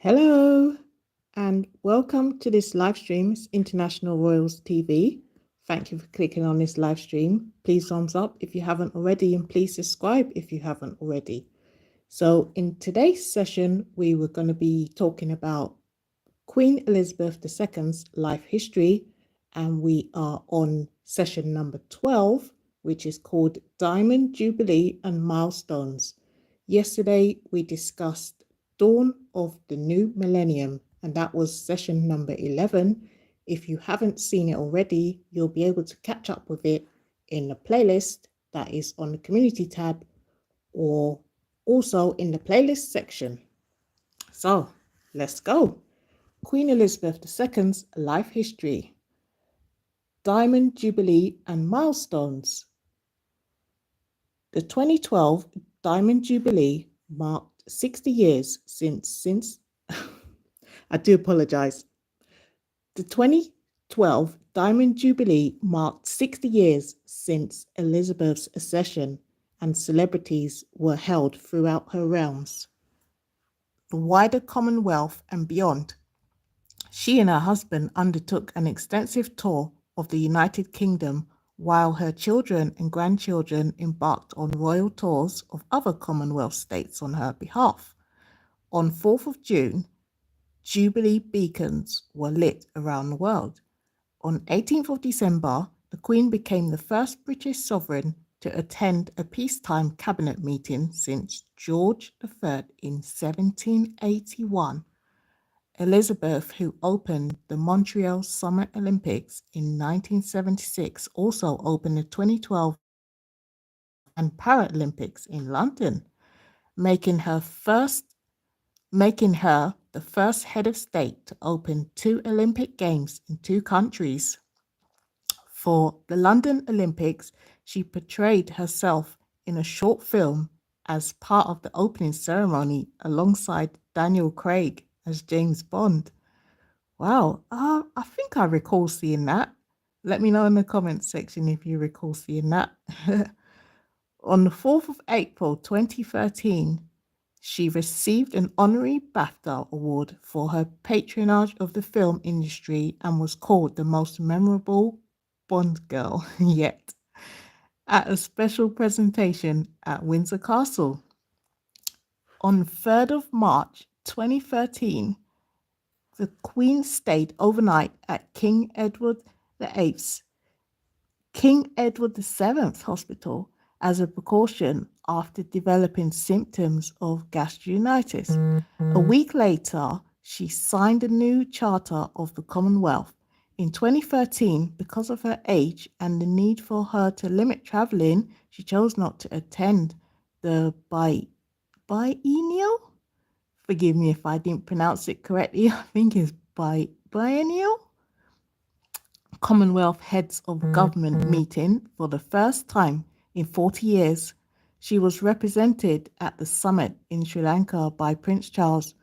Hello, and welcome to this live stream. It's International Royals TV. Thank you for clicking on this live stream. Please thumbs up if you haven't already, and please subscribe if you haven't already. So, in today's session, we were going to be talking about Queen Elizabeth II's life history, and we are on session number 12, which is called Diamond Jubilee and Milestones. Yesterday, we discussed Dawn of the New Millennium, and that was session number 11. If you haven't seen it already, you'll be able to catch up with it in the playlist that is on the community tab or also in the playlist section. So let's go. Queen Elizabeth II's life history, Diamond Jubilee and milestones. The 2012 Diamond Jubilee marked 60 years since I do apologize. The 2012 Diamond Jubilee marked 60 years since Elizabeth's accession, and celebrities were held throughout her realms, the wider Commonwealth and beyond. She and her husband undertook an extensive tour of the United Kingdom, while her children and grandchildren embarked on royal tours of other Commonwealth states on her behalf. On 4th of June, Jubilee beacons were lit around the world. On 18th of December, the Queen became the first British sovereign to attend a peacetime cabinet meeting since George III in 1781. Elizabeth, who opened the Montreal Summer Olympics in 1976, also opened the 2012 and Paralympics in London, making her the first head of state to open two Olympic Games in two countries. For the London Olympics, she portrayed herself in a short film as part of the opening ceremony alongside Daniel Craig as James Bond. Wow, I think I recall seeing that. Let me know in the comments section if you recall seeing that. On the 4th of April 2013, she received an honorary BAFTA award for her patronage of the film industry and was called the most memorable Bond girl yet at a special presentation at Windsor Castle. On 3rd of March 2013, the Queen stayed overnight at King Edward VIII's Hospital as a precaution after developing symptoms of gastronitis. A week later, she signed a new charter of the Commonwealth. In 2013, because of her age and the need for her to limit travelling, she chose not to attend the biennial. Forgive me if I didn't pronounce it correctly. I think it's biennial Commonwealth Heads of Government meeting for the first time in 40 years. She was represented at the summit in Sri Lanka by Prince Charles.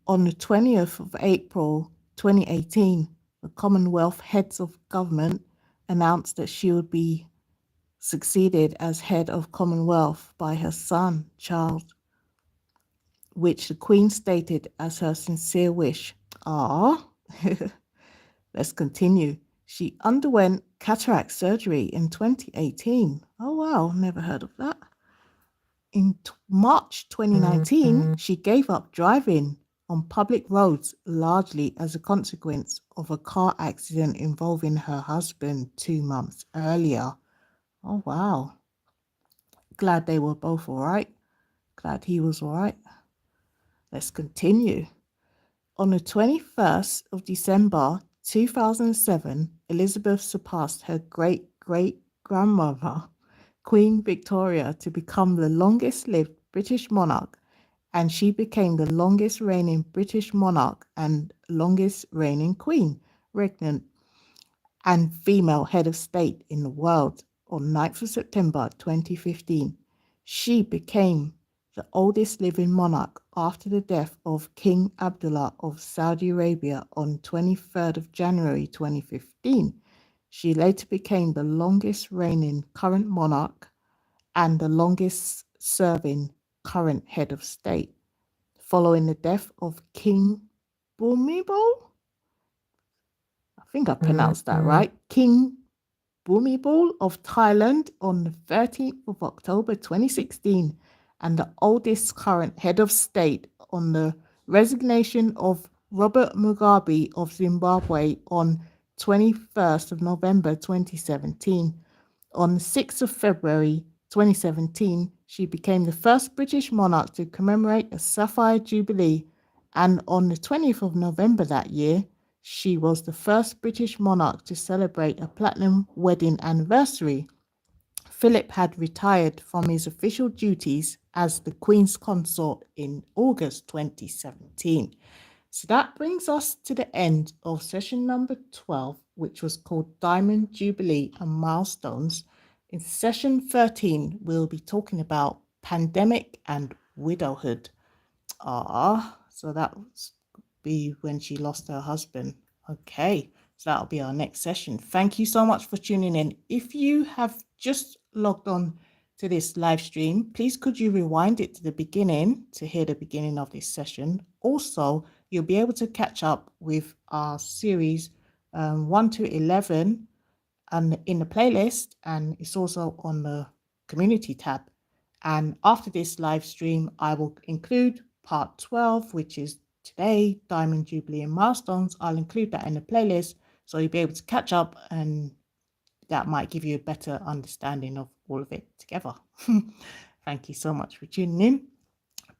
On the 20th of April 2018, the Commonwealth Heads of Government announced that she would be succeeded as head of Commonwealth by her son, Charles, which the Queen stated as her sincere wish. Let's continue. She underwent cataract surgery in 2018. Oh, wow, never heard of that. In March 2019, she gave up driving on public roads largely as a consequence of a car accident involving her husband 2 months earlier. Oh, wow. Glad they were both all right. Glad he was all right. Let's continue. On the 21st of December 2007, Elizabeth surpassed her great-great-grandmother, Queen Victoria, to become the longest-lived British monarch, and she became the longest-reigning British monarch and longest-reigning queen, regnant, and female head of state in the world on 9th of September 2015. She became the oldest living monarch after the death of King Abdullah of Saudi Arabia on 23rd of January 2015. She later became the longest reigning current monarch and the longest serving current head of state. following the death of King Bhumibol. I think I pronounced that right. King Bhumibol of Thailand on the 13th of October 2016, and the oldest current head of state on the resignation of Robert Mugabe of Zimbabwe on 21st of November 2017. On the 6th of February 2017, she became the first British monarch to commemorate a Sapphire Jubilee, and on the 20th of November that year, she was the first British monarch to celebrate a platinum wedding anniversary. Philip had retired from his official duties as the Queen's consort in August 2017. So that brings us to the end of session number 12, which was called Diamond Jubilee and Milestones. In session 13, we'll be talking about pandemic and widowhood. So that would be when she lost her husband. Okay, so that'll be our next session. Thank you so much for tuning in. If you have just logged on to this live stream, please could you rewind it to the beginning to hear the beginning of this session. Also, you'll be able to catch up with our series 1 to 11 and in the playlist, and it's also on the community tab. And after this live stream, I will include part 12, which is today, Diamond Jubilee and Milestones. I'll include that in the playlist, so you'll be able to catch up, and that might give you a better understanding of all of it together. Thank you so much for tuning in.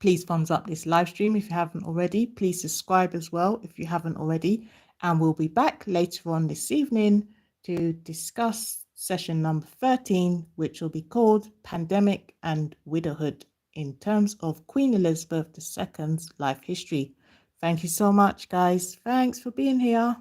Please thumbs up this live stream if you haven't already. Please subscribe as well if you haven't already. And we'll be back later on this evening to discuss session number 13, which will be called Pandemic and Widowhood in terms of Queen Elizabeth II's life history. Thank you so much, guys. Thanks for being here.